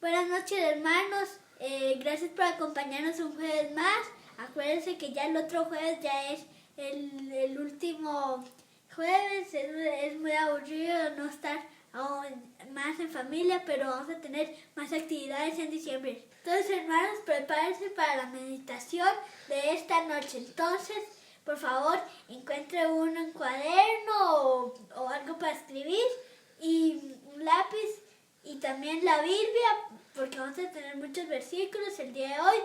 Buenas noches, hermanos. Gracias por acompañarnos un jueves más. Acuérdense que ya el otro jueves ya es el último jueves. Es muy aburrido no estar aún más en familia, pero vamos a tener más actividades en diciembre. Entonces, hermanos, prepárense para la meditación de esta noche. Entonces, por favor, encuentre un cuaderno o algo para escribir y un lápiz. Y también la Biblia, porque vamos a tener muchos versículos el día de hoy.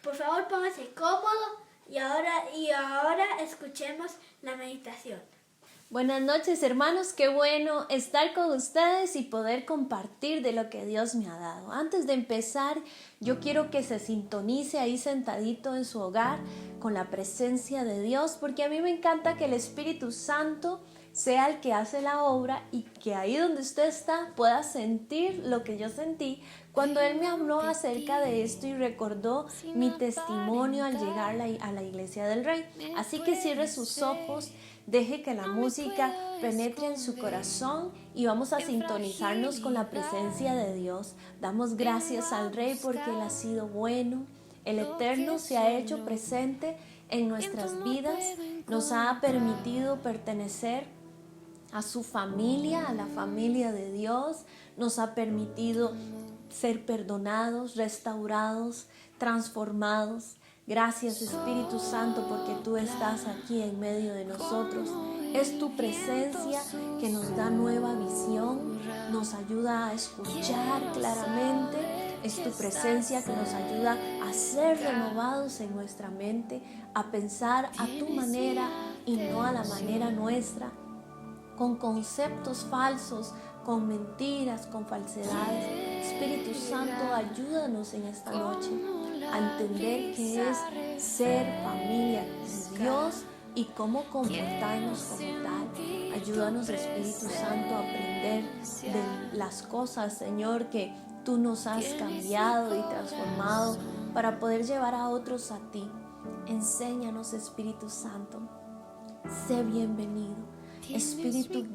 Por favor, póngase cómodo y ahora escuchemos la meditación. Buenas noches, hermanos, qué bueno estar con ustedes y poder compartir de lo que Dios me ha dado. Antes de empezar, yo quiero que se sintonice ahí sentadito en su hogar con la presencia de Dios, porque a mí me encanta que el Espíritu Santo sea el que hace la obra y que ahí donde usted está pueda sentir lo que yo sentí cuando Él me habló acerca de esto y recordó mi testimonio al llegar a la iglesia del Rey. Así que cierre sus ojos, deje que la música penetre en su corazón y vamos a sintonizarnos con la presencia de Dios. Damos gracias al Rey porque Él ha sido bueno. El Eterno se ha hecho presente en nuestras vidas, nos ha permitido pertenecer a su familia, a la familia de Dios, nos ha permitido ser perdonados, restaurados, transformados. Gracias, Espíritu Santo, porque tú estás aquí en medio de nosotros. Es tu presencia que nos da nueva visión, nos ayuda a escuchar claramente. Es tu presencia que nos ayuda a ser renovados en nuestra mente, a pensar a tu manera y no a la manera nuestra, con conceptos falsos, con mentiras, con falsedades. Espíritu Santo, ayúdanos en esta noche a entender qué es ser familia de Dios y cómo comportarnos como tal. Ayúdanos, Espíritu Santo, a aprender de las cosas, Señor, que tú nos has cambiado y transformado para poder llevar a otros a ti. Enséñanos, Espíritu Santo. Sé bienvenido. Espíritu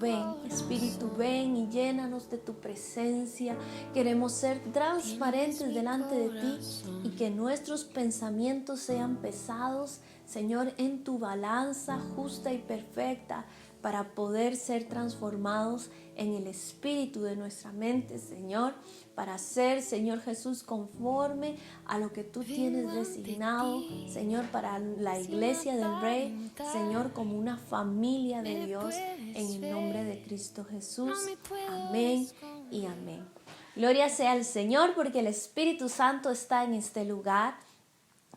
ven y llénanos de tu presencia. Queremos ser transparentes delante de ti y que nuestros pensamientos sean pesados, Señor, en tu balanza justa y perfecta, para poder ser transformados en el espíritu de nuestra mente, Señor, para ser, Señor Jesús, conforme a lo que tú tienes designado, Señor, para la iglesia del Rey, Señor, como una familia de Dios, en el nombre de Cristo Jesús. Amén y amén. Gloria sea al Señor, porque el Espíritu Santo está en este lugar.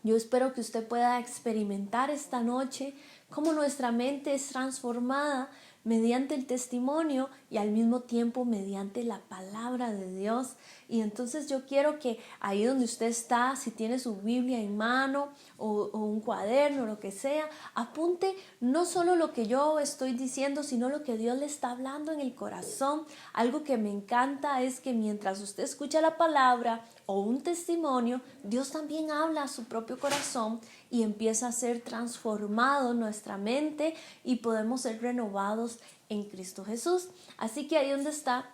Yo espero que usted pueda experimentar esta noche cómo nuestra mente es transformada mediante el testimonio y al mismo tiempo mediante la palabra de Dios. Y entonces yo quiero que ahí donde usted está, si tiene su Biblia en mano o un cuaderno, lo que sea, apunte no solo lo que yo estoy diciendo, sino lo que Dios le está hablando en el corazón. Algo que me encanta es que mientras usted escucha la palabra o un testimonio, Dios también habla a su propio corazón y empieza a ser transformado nuestra mente y podemos ser renovados en Cristo Jesús. Así que ahí donde está,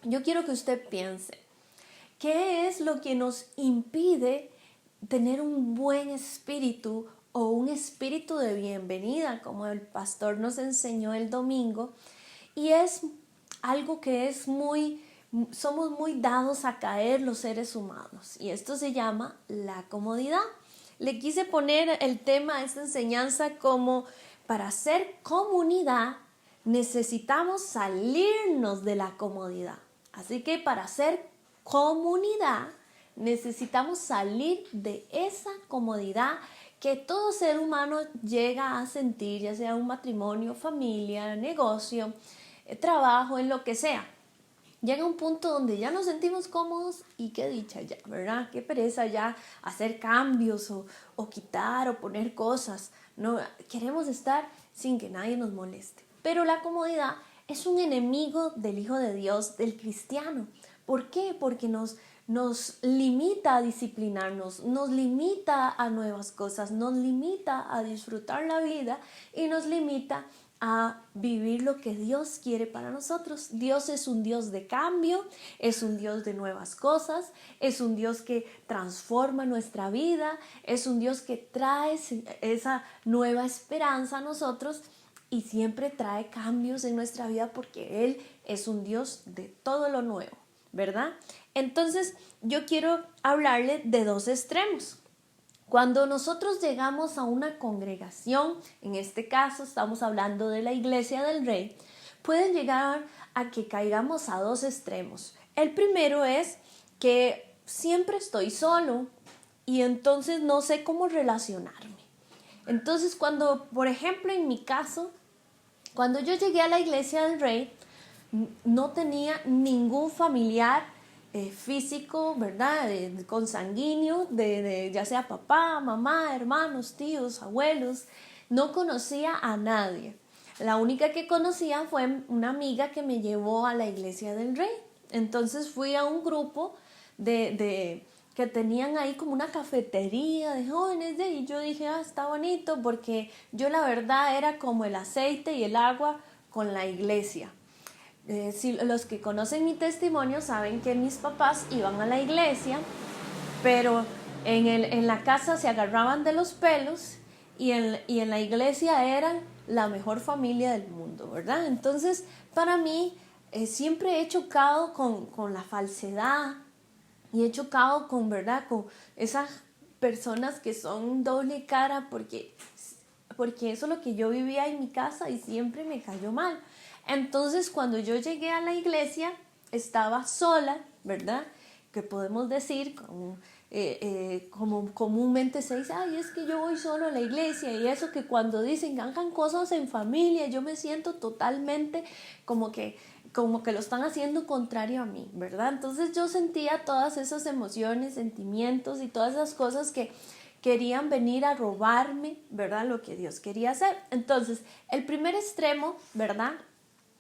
yo quiero que usted piense, ¿qué es lo que nos impide tener un buen espíritu o un espíritu de bienvenida, como el pastor nos enseñó el domingo? Y es algo que somos muy dados a caer los seres humanos, y esto se llama la comodidad. Le quise poner el tema a esta enseñanza como: para hacer comunidad necesitamos salirnos de la comodidad. Así que para hacer comunidad necesitamos salir de esa comodidad que todo ser humano llega a sentir, ya sea un matrimonio, familia, negocio, trabajo, en lo que sea. Llega un punto donde ya nos sentimos cómodos y qué dicha ya, ¿verdad? Qué pereza ya hacer cambios o quitar o poner cosas. No, queremos estar sin que nadie nos moleste. Pero la comodidad es un enemigo del Hijo de Dios, del cristiano. ¿Por qué? Porque nos limita a disciplinarnos, nos limita a nuevas cosas, nos limita a disfrutar la vida y nos limita a vivir lo que Dios quiere para nosotros. Dios es un Dios de cambio, es un Dios de nuevas cosas, es un Dios que transforma nuestra vida, es un Dios que trae esa nueva esperanza a nosotros y siempre trae cambios en nuestra vida porque Él es un Dios de todo lo nuevo, ¿verdad? Entonces yo quiero hablarle de dos extremos. Cuando nosotros llegamos a una congregación, en este caso estamos hablando de la Iglesia del Rey, pueden llegar a que caigamos a dos extremos. El primero es que siempre estoy solo y entonces no sé cómo relacionarme. Entonces cuando, por ejemplo, en mi caso, cuando yo llegué a la Iglesia del Rey, no tenía ningún familiar físico, ¿verdad? Consanguíneo, ya sea papá, mamá, hermanos, tíos, abuelos. No conocía a nadie. La única que conocía fue una amiga que me llevó a la Iglesia del Rey. Entonces fui a un grupo que tenían ahí como una cafetería de jóvenes y yo dije, está bonito porque yo la verdad era como el aceite y el agua con la iglesia. Si los que conocen mi testimonio saben que mis papás iban a la iglesia, pero en la casa se agarraban de los pelos y en la iglesia eran la mejor familia del mundo, ¿verdad? Entonces, para mí, siempre he chocado con la falsedad y he chocado ¿verdad? Con esas personas que son doble cara porque eso es lo que yo vivía en mi casa y siempre me cayó mal. Entonces, cuando yo llegué a la iglesia, estaba sola, ¿verdad? Que podemos decir, como comúnmente se dice, ay, es que yo voy solo a la iglesia. Y eso que cuando dicen, hagan cosas en familia, yo me siento totalmente como que lo están haciendo contrario a mí, ¿verdad? Entonces yo sentía todas esas emociones, sentimientos y todas esas cosas que querían venir a robarme, ¿verdad? Lo que Dios quería hacer. Entonces, el primer extremo, ¿verdad?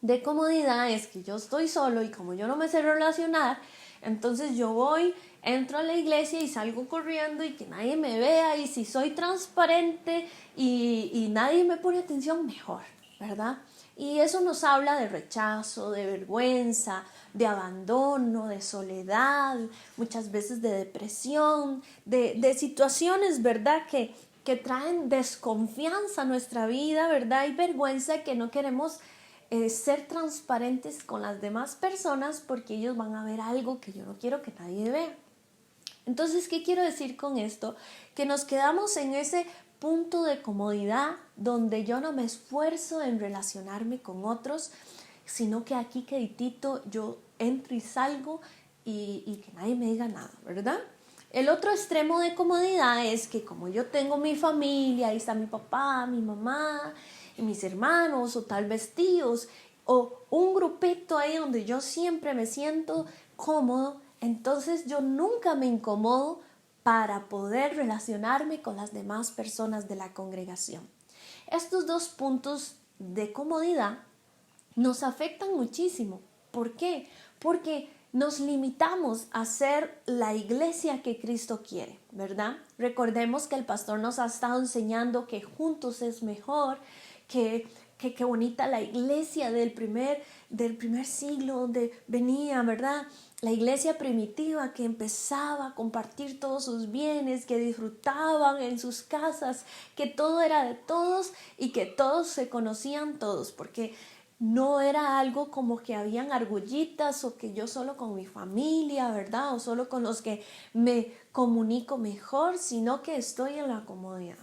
De comodidad es que yo estoy solo y como yo no me sé relacionar, entonces yo voy, entro a la iglesia y salgo corriendo y que nadie me vea y si soy transparente y nadie me pone atención, mejor, ¿verdad? Y eso nos habla de rechazo, de vergüenza, de abandono, de soledad, muchas veces de depresión, de situaciones, ¿verdad? Que traen desconfianza a nuestra vida, ¿verdad? Y vergüenza que no queremos ser transparentes con las demás personas porque ellos van a ver algo que yo no quiero que nadie vea. Entonces, ¿qué quiero decir con esto? Que nos quedamos en ese punto de comodidad donde yo no me esfuerzo en relacionarme con otros, sino que aquí queditito yo entro y salgo y que nadie me diga nada, ¿verdad? El otro extremo de comodidad es que como yo tengo mi familia, ahí está mi papá, mi mamá, y mis hermanos o tal vez tíos o un grupito ahí donde yo siempre me siento cómodo, entonces yo nunca me incomodo para poder relacionarme con las demás personas de la congregación. Estos dos puntos de comodidad nos afectan muchísimo. ¿Por qué? Porque nos limitamos a ser la iglesia que Cristo quiere, ¿verdad? Recordemos que el pastor nos ha estado enseñando que juntos es mejor, que bonita la iglesia del primer siglo donde venía, ¿verdad? La iglesia primitiva que empezaba a compartir todos sus bienes, que disfrutaban en sus casas, que todo era de todos y que todos se conocían todos, porque no era algo como que habían argollitas o que yo solo con mi familia, ¿verdad? O solo con los que me comunico mejor, sino que estoy en la comodidad.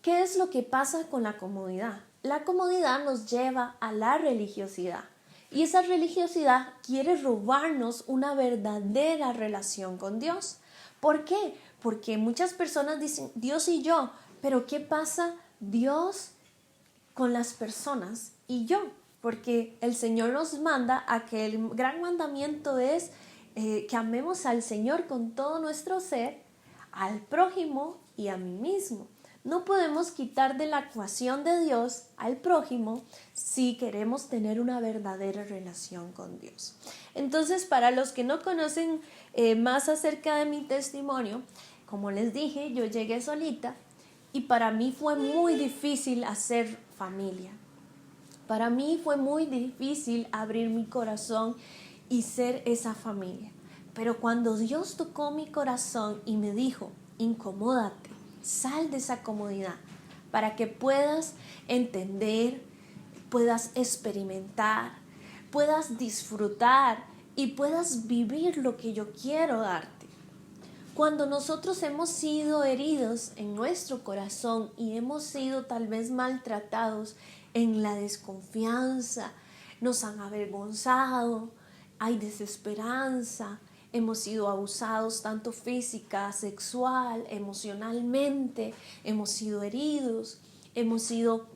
¿Qué es lo que pasa con la comodidad? La comodidad nos lleva a la religiosidad y esa religiosidad quiere robarnos una verdadera relación con Dios. ¿Por qué? Porque muchas personas dicen Dios y yo, pero ¿qué pasa Dios con las personas y yo? Porque el Señor nos manda a que el gran mandamiento es que amemos al Señor con todo nuestro ser, al prójimo y a mí mismo. No podemos quitar de la actuación de Dios al prójimo si queremos tener una verdadera relación con Dios. Entonces, para los que no conocen más acerca de mi testimonio, como les dije, yo llegué solita y para mí fue muy difícil hacer familia. Para mí fue muy difícil abrir mi corazón y ser esa familia. Pero cuando Dios tocó mi corazón y me dijo, incomódate, sal de esa comodidad para que puedas entender, puedas experimentar, puedas disfrutar y puedas vivir lo que yo quiero darte. Cuando nosotros hemos sido heridos en nuestro corazón y hemos sido tal vez maltratados en la desconfianza, nos han avergonzado, hay desesperanza, hemos sido abusados tanto física, sexual, emocionalmente, hemos sido heridos, hemos sido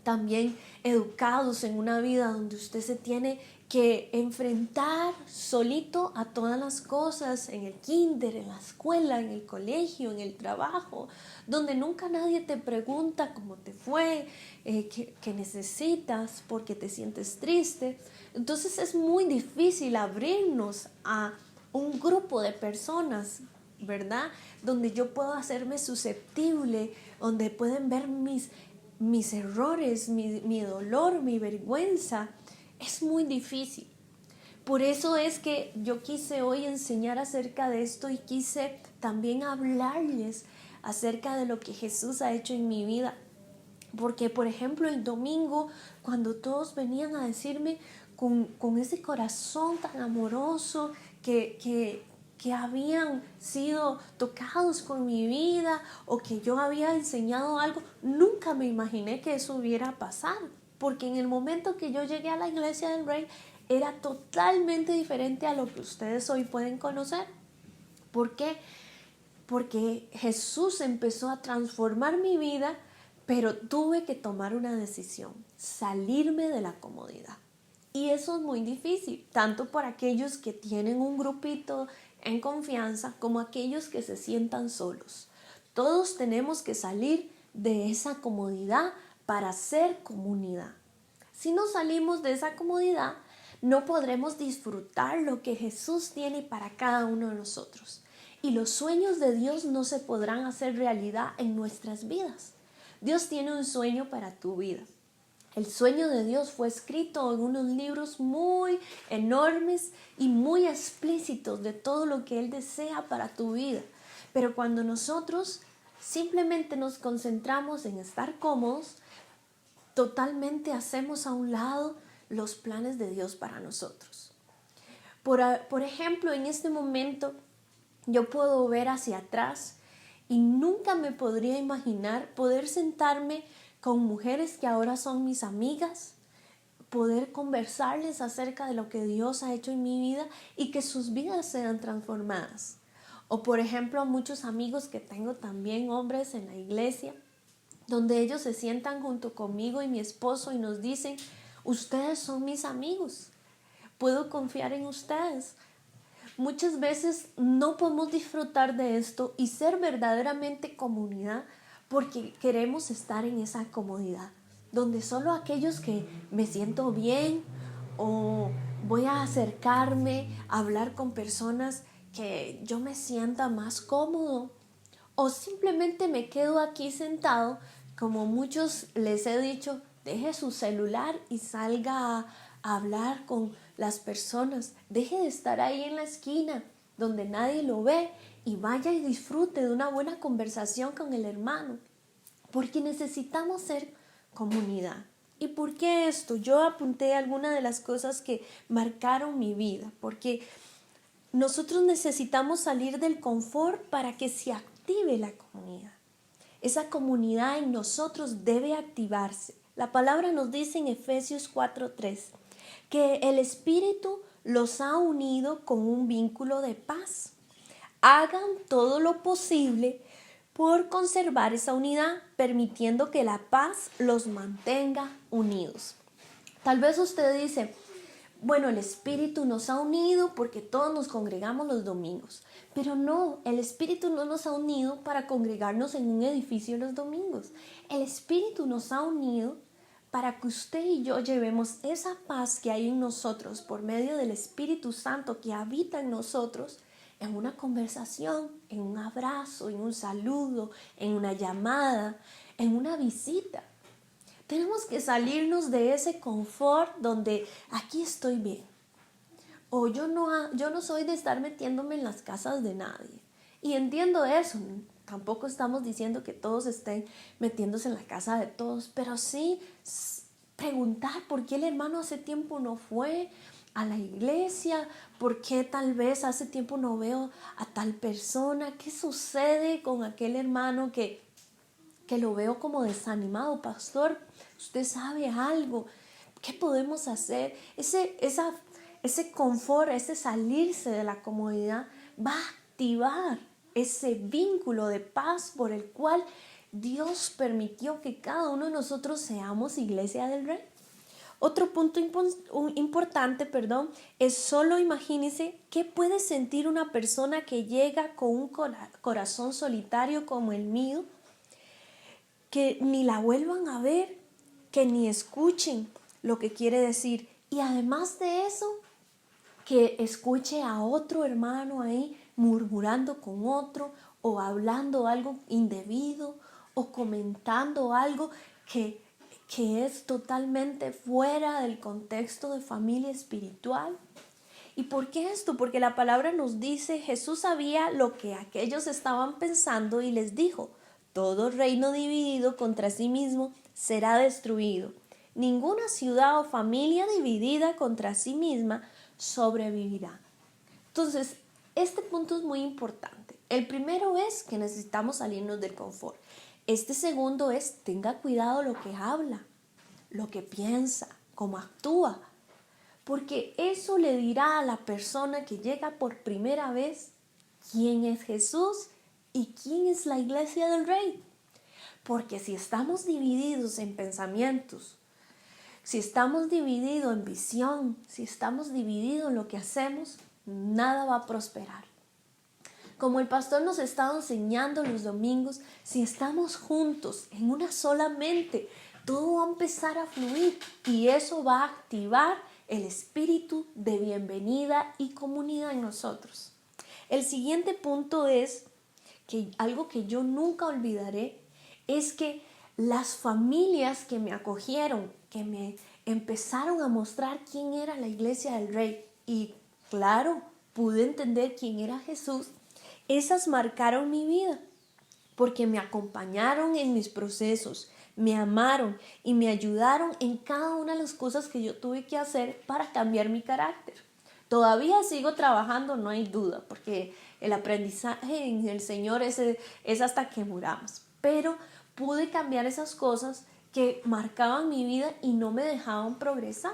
también educados en una vida donde usted se tiene que enfrentar solito a todas las cosas en el kinder, en la escuela, en el colegio, en el trabajo, donde nunca nadie te pregunta cómo te fue, qué necesitas, porque te sientes triste. Entonces es muy difícil abrirnos a un grupo de personas, ¿verdad? Donde yo puedo hacerme susceptible, donde pueden ver mis errores, mi dolor, mi vergüenza. Es muy difícil. Por eso es que yo quise hoy enseñar acerca de esto y quise también hablarles acerca de lo que Jesús ha hecho en mi vida. Porque, por ejemplo, el domingo, cuando todos venían a decirme con ese corazón tan amoroso que habían sido tocados con mi vida o que yo había enseñado algo, nunca me imaginé que eso hubiera pasado. Porque en el momento que yo llegué a la Iglesia del Rey era totalmente diferente a lo que ustedes hoy pueden conocer. ¿Por qué? Porque Jesús empezó a transformar mi vida, pero tuve que tomar una decisión, salirme de la comodidad. Y eso es muy difícil, tanto por aquellos que tienen un grupito en confianza como aquellos que se sientan solos. Todos tenemos que salir de esa comodidad para ser comunidad. Si no salimos de esa comodidad, no podremos disfrutar lo que Jesús tiene para cada uno de nosotros. Y los sueños de Dios no se podrán hacer realidad en nuestras vidas. Dios tiene un sueño para tu vida. El sueño de Dios fue escrito en unos libros muy enormes y muy explícitos de todo lo que Él desea para tu vida. Pero cuando nosotros simplemente nos concentramos en estar cómodos, totalmente hacemos a un lado los planes de Dios para nosotros. Por ejemplo, en este momento yo puedo ver hacia atrás y nunca me podría imaginar poder sentarme con mujeres que ahora son mis amigas, poder conversarles acerca de lo que Dios ha hecho en mi vida y que sus vidas sean transformadas. O por ejemplo, muchos amigos que tengo también, hombres en la iglesia, donde ellos se sientan junto conmigo y mi esposo y nos dicen, ustedes son mis amigos, puedo confiar en ustedes. Muchas veces no podemos disfrutar de esto y ser verdaderamente comunidad porque queremos estar en esa comodidad, donde solo aquellos que me siento bien o voy a acercarme a hablar con personas que yo me sienta más cómodo, o simplemente me quedo aquí sentado, como muchos les he dicho, deje su celular y salga a hablar con las personas, deje de estar ahí en la esquina donde nadie lo ve y vaya y disfrute de una buena conversación con el hermano, porque necesitamos ser comunidad. ¿Y por qué esto? Yo apunté algunas de las cosas que marcaron mi vida, porque nosotros necesitamos salir del confort para que se active la comunidad. Esa comunidad en nosotros debe activarse. La palabra nos dice en Efesios 4:3 que el Espíritu los ha unido con un vínculo de paz. Hagan todo lo posible por conservar esa unidad, permitiendo que la paz los mantenga unidos. Tal vez usted dice, bueno, el Espíritu nos ha unido porque todos nos congregamos los domingos. Pero no, el Espíritu no nos ha unido para congregarnos en un edificio los domingos. El Espíritu nos ha unido para que usted y yo llevemos esa paz que hay en nosotros por medio del Espíritu Santo que habita en nosotros en una conversación, en un abrazo, en un saludo, en una llamada, en una visita. Tenemos que salirnos de ese confort donde aquí estoy bien. O yo no soy de estar metiéndome en las casas de nadie. Y entiendo eso. Tampoco estamos diciendo que todos estén metiéndose en la casa de todos, pero sí preguntar por qué el hermano hace tiempo no fue a la iglesia, por qué tal vez hace tiempo no veo a tal persona, qué sucede con aquel hermano que lo veo como desanimado. Pastor, usted sabe algo, ¿qué podemos hacer? Ese confort, ese salirse de la comodidad va a activar ese vínculo de paz por el cual Dios permitió que cada uno de nosotros seamos iglesia del Rey. Otro punto importante, es solo imagínense qué puede sentir una persona que llega con un corazón solitario como el mío, que ni la vuelvan a ver, que ni escuchen lo que quiere decir. Y además de eso, que escuche a otro hermano ahí murmurando con otro o hablando algo indebido o comentando algo que es totalmente fuera del contexto de familia espiritual. ¿Y por qué esto? Porque la palabra nos dice, Jesús sabía lo que aquellos estaban pensando y les dijo, todo reino dividido contra sí mismo será destruido. Ninguna ciudad o familia dividida contra sí misma sobrevivirá. Entonces, este punto es muy importante. El primero es que necesitamos salirnos del confort. Este segundo es, tenga cuidado lo que habla, lo que piensa, cómo actúa, porque eso le dirá a la persona que llega por primera vez quién es Jesús y quién es la iglesia del Rey. Porque si estamos divididos en pensamientos, si estamos divididos en visión, si estamos divididos en lo que hacemos, nada va a prosperar. Como el pastor nos está enseñando los domingos, si estamos juntos en una sola mente, todo va a empezar a fluir y eso va a activar el espíritu de bienvenida y comunidad en nosotros. El siguiente punto es que algo que yo nunca olvidaré es que las familias que me acogieron, que me empezaron a mostrar quién era la iglesia del Rey y claro, pude entender quién era Jesús, esas marcaron mi vida porque me acompañaron en mis procesos, me amaron y me ayudaron en cada una de las cosas que yo tuve que hacer para cambiar mi carácter. Todavía sigo trabajando, no hay duda, porque el aprendizaje en el Señor es hasta que muramos. Pero pude cambiar esas cosas que marcaban mi vida y no me dejaban progresar.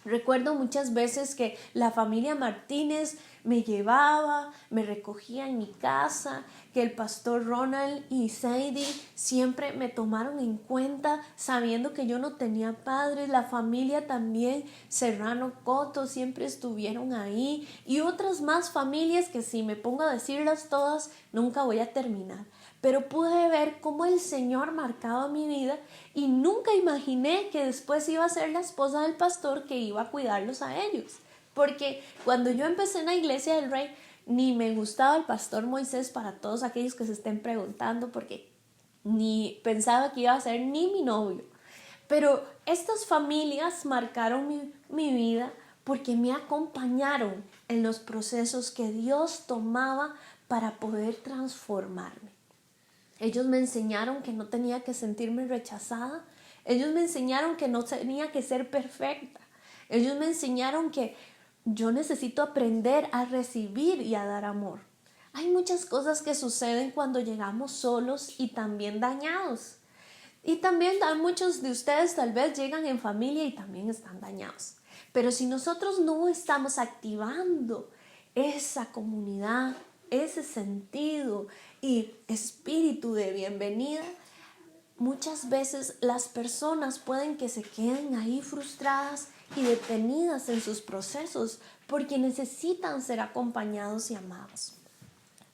Recuerdo muchas veces que la familia Martínez me llevaba, me recogía en mi casa, que el pastor Ronald y Sadie siempre me tomaron en cuenta sabiendo que yo no tenía padres. La familia también, Serrano Coto, siempre estuvieron ahí y otras más familias que si me pongo a decirlas todas nunca voy a terminar. Pero pude ver cómo el Señor marcaba mi vida y nunca imaginé que después iba a ser la esposa del pastor que iba a cuidarlos a ellos. Porque cuando yo empecé en la iglesia del Rey, ni me gustaba el pastor Moisés, para todos aquellos que se estén preguntando, porque ni pensaba que iba a ser ni mi novio. Pero estas familias marcaron mi vida porque me acompañaron en los procesos que Dios tomaba para poder transformarme. Ellos me enseñaron que no tenía que sentirme rechazada. Ellos me enseñaron que no tenía que ser perfecta. Ellos me enseñaron que yo necesito aprender a recibir y a dar amor. Hay muchas cosas que suceden cuando llegamos solos y también dañados. Y también muchos de ustedes tal vez llegan en familia y también están dañados. Pero si nosotros no estamos activando esa comunidad, ese sentido y espíritu de bienvenida, muchas veces las personas pueden que se queden ahí frustradas y detenidas en sus procesos porque necesitan ser acompañados y amados.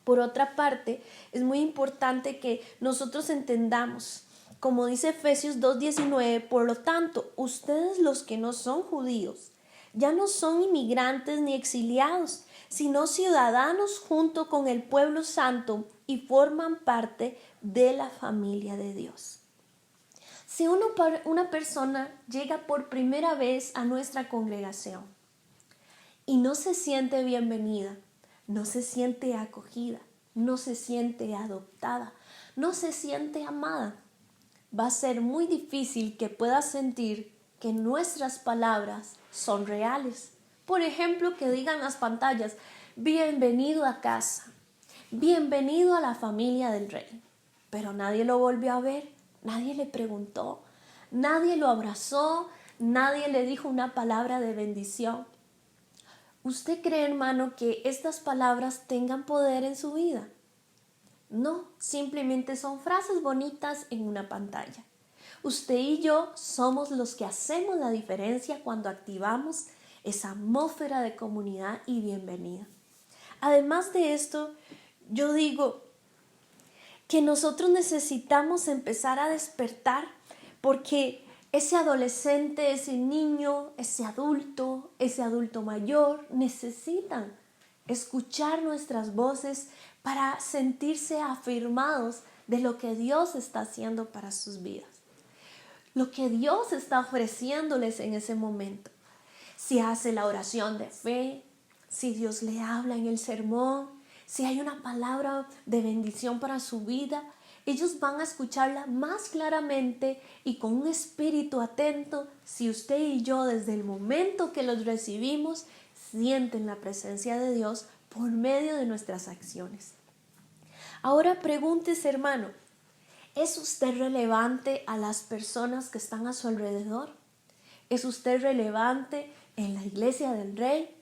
Por otra parte, es muy importante que nosotros entendamos, como dice Efesios 2:19, por lo tanto, ustedes los que no son judíos, ya no son inmigrantes ni exiliados, sino ciudadanos junto con el pueblo santo y forman parte de la familia de Dios. Si una persona llega por primera vez a nuestra congregación y no se siente bienvenida, no se siente acogida, no se siente adoptada, no se siente amada, va a ser muy difícil que pueda sentir que nuestras palabras son reales. Por ejemplo, que digan las pantallas: bienvenido a casa, bienvenido a la familia del rey. Pero nadie lo volvió a ver, nadie le preguntó, nadie lo abrazó, nadie le dijo una palabra de bendición. ¿Usted cree, hermano, que estas palabras tengan poder en su vida? No, simplemente son frases bonitas en una pantalla. Usted y yo somos los que hacemos la diferencia cuando activamos esa atmósfera de comunidad y bienvenida. Además de esto, yo digo que nosotros necesitamos empezar a despertar, porque ese adolescente, ese niño, ese adulto mayor necesitan escuchar nuestras voces para sentirse afirmados de lo que Dios está haciendo para sus vidas, lo que Dios está ofreciéndoles en ese momento. Si hace la oración de fe, si Dios le habla en el sermón, si hay una palabra de bendición para su vida, ellos van a escucharla más claramente y con un espíritu atento si usted y yo desde el momento que los recibimos sienten la presencia de Dios por medio de nuestras acciones. Ahora pregúntese, hermano, ¿es usted relevante a las personas que están a su alrededor? ¿Es usted relevante en la iglesia del Rey?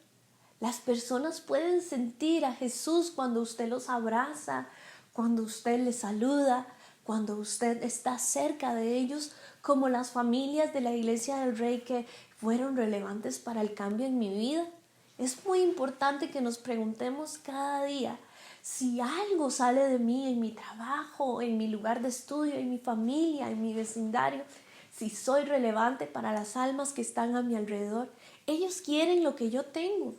Las personas pueden sentir a Jesús cuando usted los abraza, cuando usted les saluda, cuando usted está cerca de ellos, como las familias de la iglesia del Rey que fueron relevantes para el cambio en mi vida. Es muy importante que nos preguntemos cada día si algo sale de mí en mi trabajo, en mi lugar de estudio, en mi familia, en mi vecindario, si soy relevante para las almas que están a mi alrededor. Ellos quieren lo que yo tengo.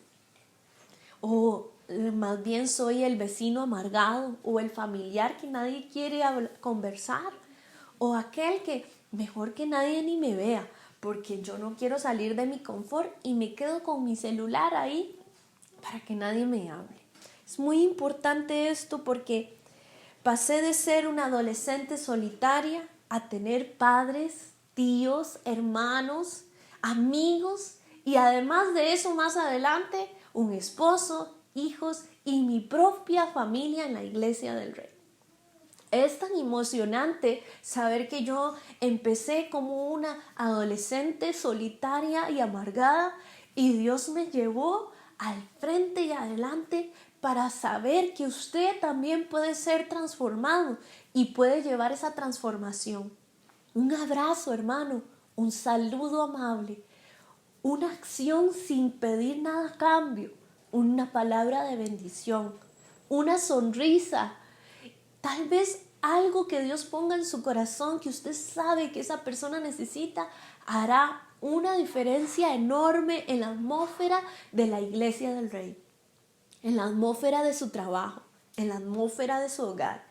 O más bien soy el vecino amargado o el familiar que nadie quiere conversar, o aquel que mejor que nadie ni me vea porque yo no quiero salir de mi confort y me quedo con mi celular ahí para que nadie me hable. Es muy importante esto porque pasé de ser una adolescente solitaria a tener padres, tíos, hermanos, amigos y además de eso más adelante un esposo, hijos y mi propia familia en la iglesia del Rey. Es tan emocionante saber que yo empecé como una adolescente solitaria y amargada y Dios me llevó al frente y adelante para saber que usted también puede ser transformado y puede llevar esa transformación. Un abrazo, hermano, un saludo amable, una acción sin pedir nada a cambio, una palabra de bendición, una sonrisa, tal vez algo que Dios ponga en su corazón que usted sabe que esa persona necesita, hará una diferencia enorme en la atmósfera de la iglesia del Rey, en la atmósfera de su trabajo, en la atmósfera de su hogar,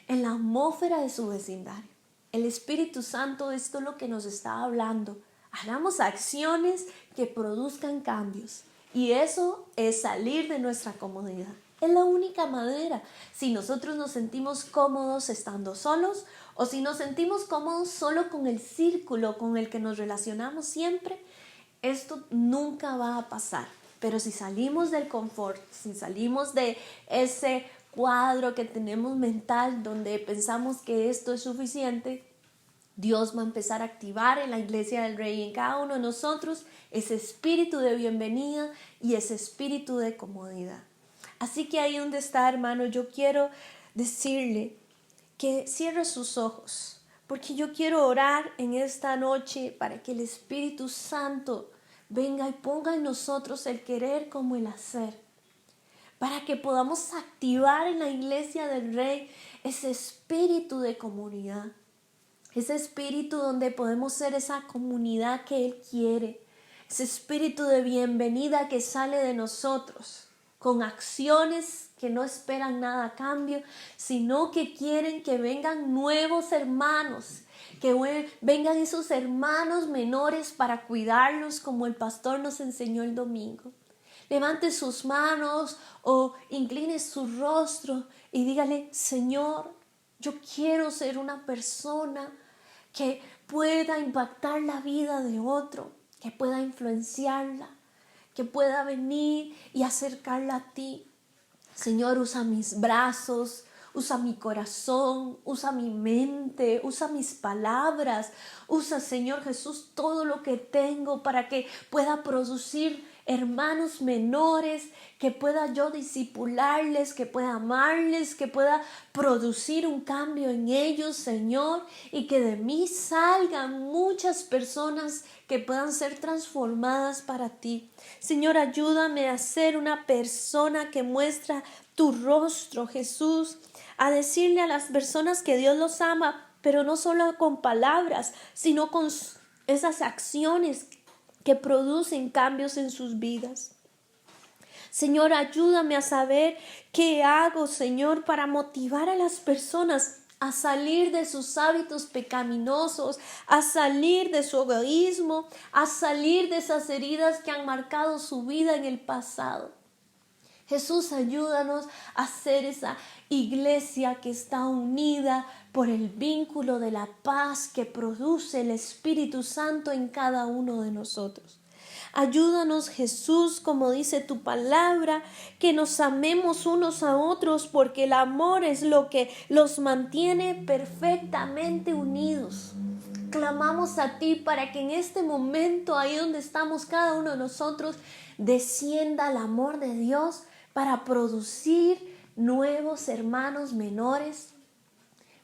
en la atmósfera de su vecindario. El Espíritu Santo, esto es lo que nos está hablando. Hagamos acciones que produzcan cambios y eso es salir de nuestra comodidad. Es la única manera. Si nosotros nos sentimos cómodos estando solos o si nos sentimos cómodos solo con el círculo con el que nos relacionamos siempre, esto nunca va a pasar. Pero si salimos del confort, si salimos de ese cuadro que tenemos mental donde pensamos que esto es suficiente, Dios va a empezar a activar en la iglesia del Rey, en cada uno de nosotros, ese espíritu de bienvenida y ese espíritu de comodidad. Así que ahí donde está, hermano, yo quiero decirle que cierre sus ojos, porque yo quiero orar en esta noche para que el Espíritu Santo venga y ponga en nosotros el querer como el hacer, para que podamos activar en la iglesia del Rey ese espíritu de comunidad, ese espíritu donde podemos ser esa comunidad que Él quiere, ese espíritu de bienvenida que sale de nosotros. con acciones que no esperan nada a cambio, sino que quieren que vengan nuevos hermanos, que vengan esos hermanos menores para cuidarlos como el pastor nos enseñó el domingo. Levante sus manos o incline su rostro y dígale: Señor, yo quiero ser una persona que pueda impactar la vida de otro, que pueda influenciarla, que pueda venir y acercarla a ti. Señor, usa mis brazos, usa mi corazón, usa mi mente, usa mis palabras, usa, Señor Jesús, todo lo que tengo para que pueda producir hermanos menores, que pueda yo discipularles, que pueda amarles, que pueda producir un cambio en ellos, Señor, y que de mí salgan muchas personas que puedan ser transformadas para ti. Señor, ayúdame a ser una persona que muestra tu rostro, Jesús, a decirle a las personas que Dios los ama, pero no solo con palabras, sino con esas acciones que producen cambios en sus vidas. Señor, ayúdame a saber qué hago, Señor, para motivar a las personas a salir de sus hábitos pecaminosos, a salir de su egoísmo, a salir de esas heridas que han marcado su vida en el pasado. Jesús, ayúdanos a ser esa iglesia que está unida por el vínculo de la paz que produce el Espíritu Santo en cada uno de nosotros. Ayúdanos, Jesús, como dice tu palabra, que nos amemos unos a otros, porque el amor es lo que los mantiene perfectamente unidos. Clamamos a ti para que en este momento, ahí donde estamos cada uno de nosotros, descienda el amor de Dios para producir nuevos hermanos menores,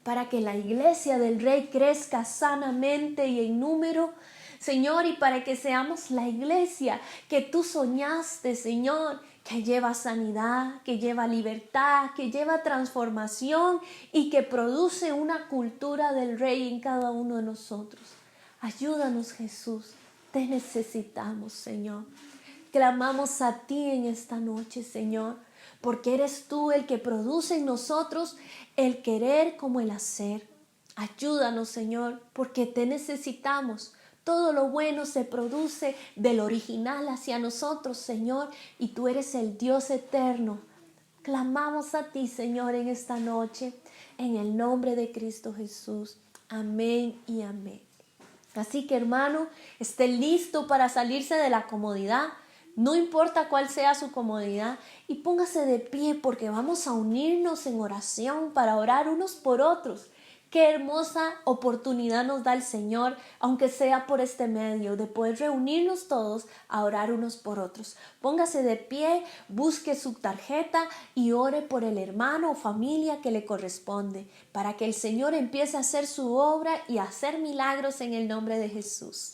para que la iglesia del Rey crezca sanamente y en número, Señor, y para que seamos la iglesia que tú soñaste, Señor, que lleva sanidad, que lleva libertad, que lleva transformación y que produce una cultura del Rey en cada uno de nosotros. Ayúdanos, Jesús, te necesitamos, Señor. Clamamos a ti en esta noche, Señor, porque eres tú el que produce en nosotros el querer como el hacer. Ayúdanos, Señor, porque te necesitamos. Todo lo bueno se produce del original hacia nosotros, Señor, y tú eres el Dios eterno. Clamamos a ti, Señor, en esta noche, en el nombre de Cristo Jesús. Amén y amén. Así que, hermano, esté listo para salirse de la comodidad. No importa cuál sea su comodidad, y póngase de pie porque vamos a unirnos en oración para orar unos por otros. Qué hermosa oportunidad nos da el Señor, aunque sea por este medio, de poder reunirnos todos a orar unos por otros. Póngase de pie, busque su tarjeta y ore por el hermano o familia que le corresponde, para que el Señor empiece a hacer su obra y a hacer milagros en el nombre de Jesús.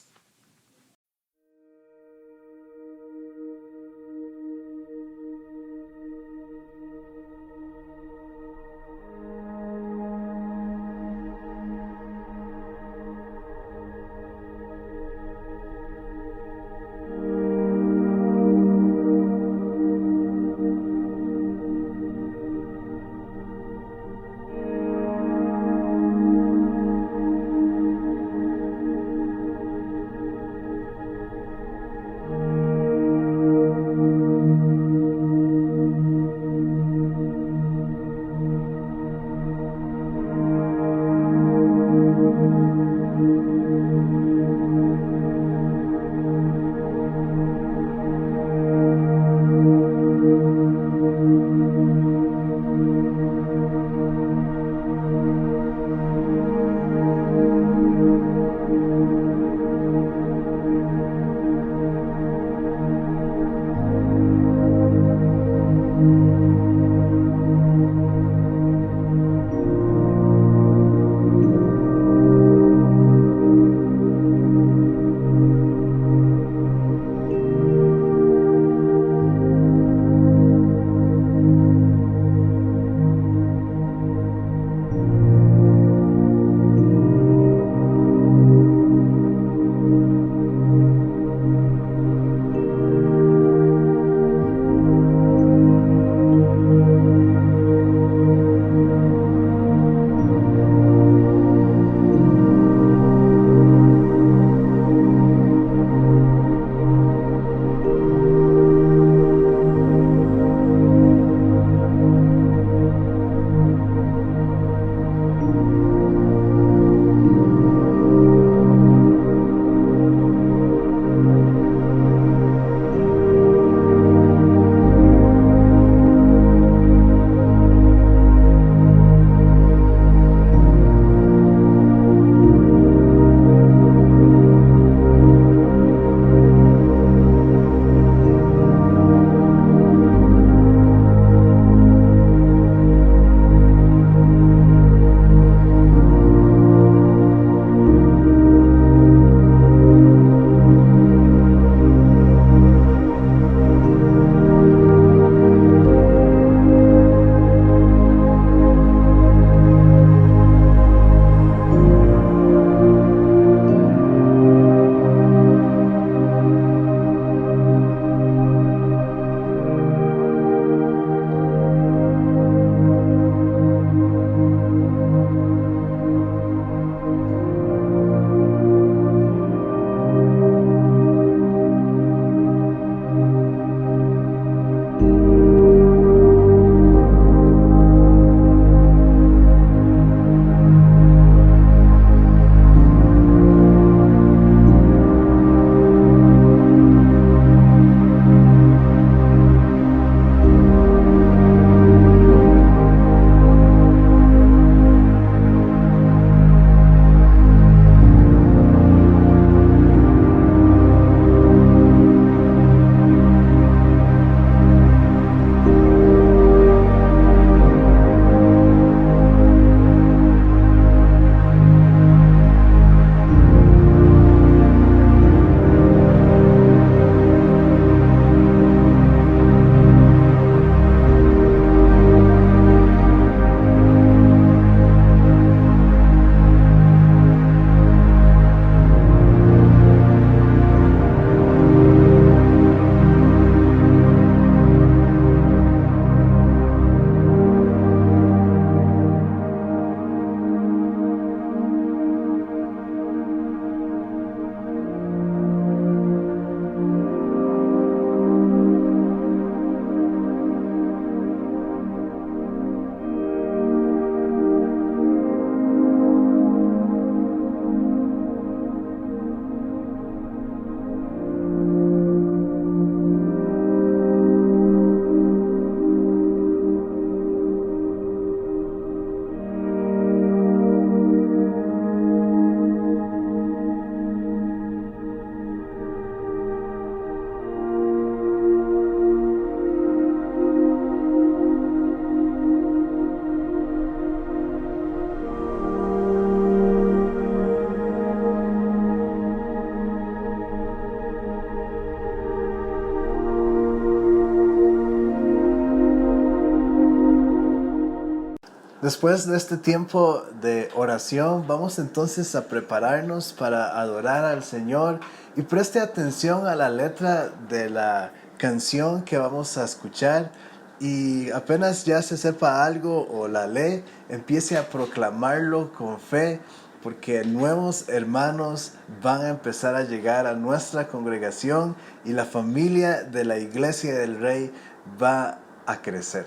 Después de este tiempo de oración, vamos entonces a prepararnos para adorar al Señor y preste atención a la letra de la canción que vamos a escuchar y apenas ya se sepa algo o la lee, empiece a proclamarlo con fe porque nuevos hermanos van a empezar a llegar a nuestra congregación y la familia de la Iglesia del Rey va a crecer.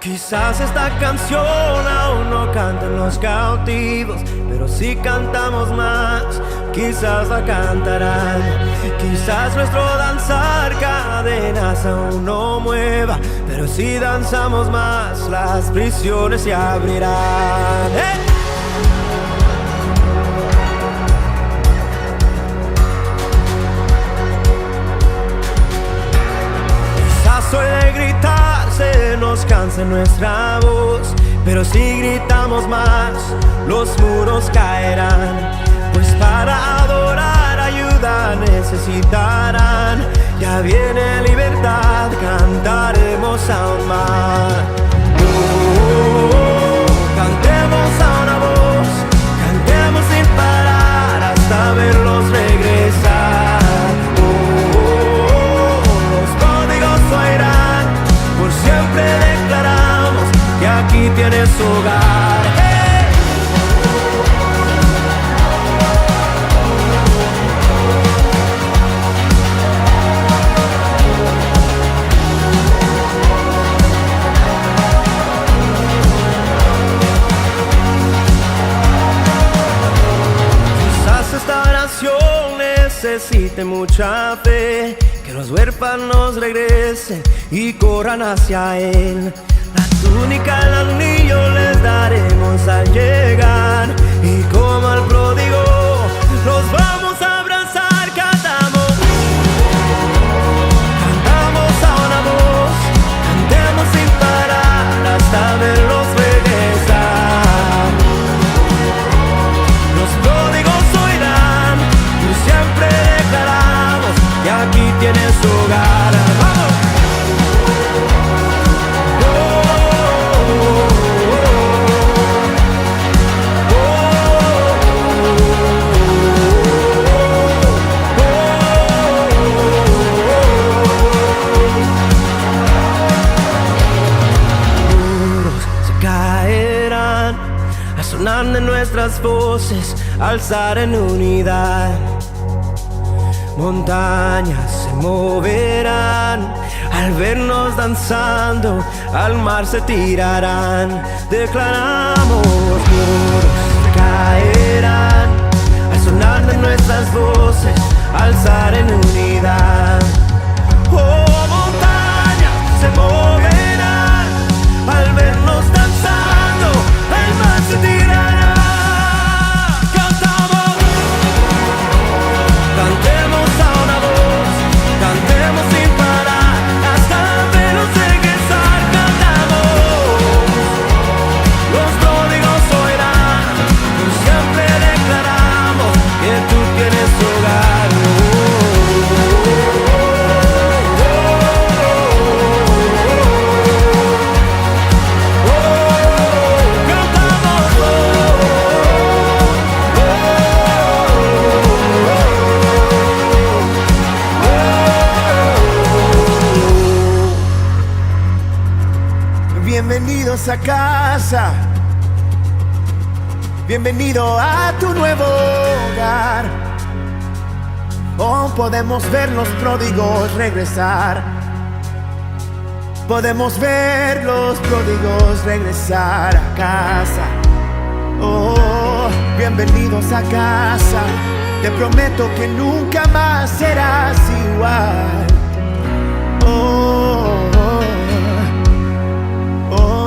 Quizás esta canción aún no cantan los cautivos, pero si cantamos más, quizás la cantarán. Quizás nuestro danzar cadenas aún no mueva, pero si danzamos más, las prisiones se abrirán. Quizás hoy de gritar se nos cansa nuestra voz, pero si gritamos más, los muros caerán. Pues para adorar ayuda necesitarán. Ya viene libertad, cantaremos aún más. Cantemos a una voz, cantemos sin parar hasta verlos regresar. Los códigos oirán, por siempre declaramos que aquí tienes hogar. Necesite mucha fe, que los huérfanos regresen y corran hacia Él. La túnica, el anillo les daremos al llegar, y como al pródigo los vamos a abrazar. Cantamos, cantamos a una voz, cantemos sin parar hasta verlos regresar. Los pródigos oirán, siempre declaramos que aquí tienes hogar. ¡Vamos! Muros se caerán al sonar de nuestras voces, alzar en unidad. Montañas se moverán al vernos danzando, al mar se tirarán. Declaramos, muros caerán al sonar de nuestras voces, alzar en unidad. Oh, montañas se moverán al vernos danzando, al mar se tirará. Cantemos a una voz, cantemos sin parar hasta verlos regresar. Cantamos, los pródigos oirán, pues siempre declaramos que tú tienes hogar. Bienvenidos a casa, bienvenido a tu nuevo hogar. Oh, podemos ver los pródigos regresar, podemos ver los pródigos regresar a casa. Oh, bienvenidos a casa, te prometo que nunca más serás igual.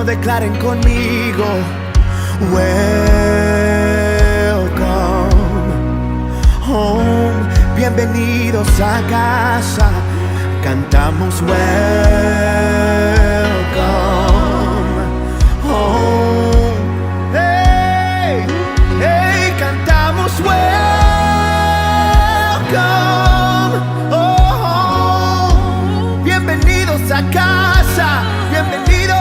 Declaren conmigo, welcome home. Bienvenidos a casa, cantamos welcome home. Hey, hey, cantamos welcome welcome home. Bienvenidos a casa, bienvenidos.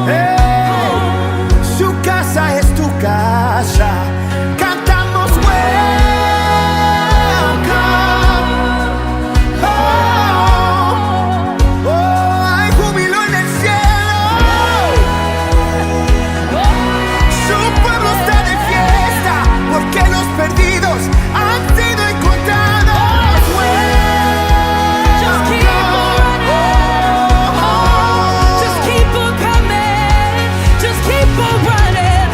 Hey, su casa es tu casa. Cantamos welcome. Oh, hay júbilo en el cielo. Su pueblo está de fiesta porque los perdidos han sido encontrados. Just keep on running. Just keep on coming. Just keep on running.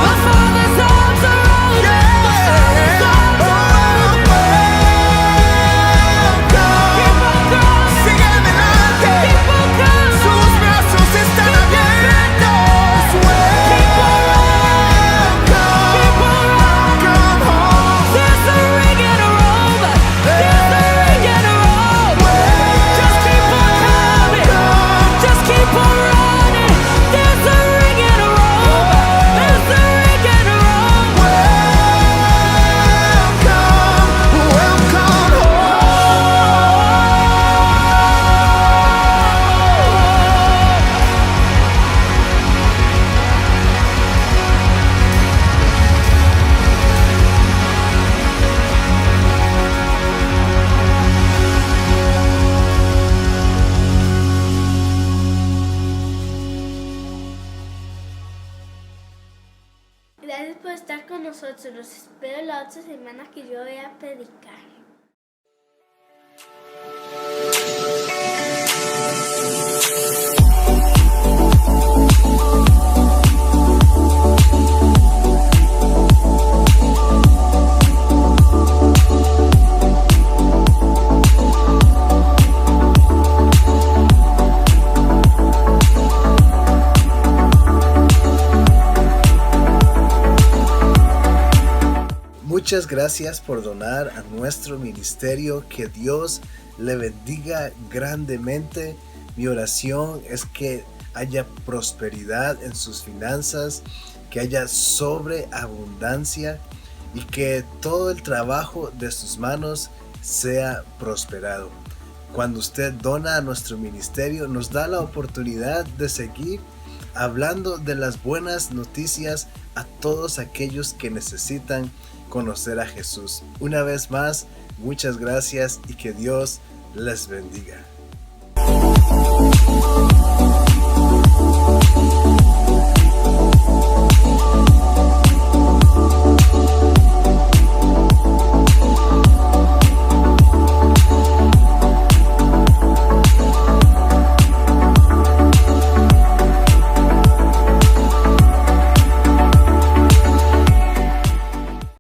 My Father's arms are open. My Father's arms are open. Keep on coming. Sigue adelante. Keep on coming. Sus brazos están abiertos. Keep on running. Keep on running. Welcome home. There's a ring and a robe. There's a ring and a robe. Just keep on coming. Just keep on running. There's a ring and a robe. There's a ring and a robe. Welcome home. Gracias por estar con nosotros. Los espero la otra semana que yo voy a predicar. Muchas gracias por donar a nuestro ministerio. Que Dios le bendiga grandemente. Mi oración es que haya prosperidad en sus finanzas, que haya sobreabundancia y que todo el trabajo de sus manos sea prosperado. Cuando usted dona a nuestro ministerio, nos da la oportunidad de seguir hablando de las buenas noticias a todos aquellos que necesitan conocer a Jesús. Una vez más, muchas gracias y que Dios les bendiga.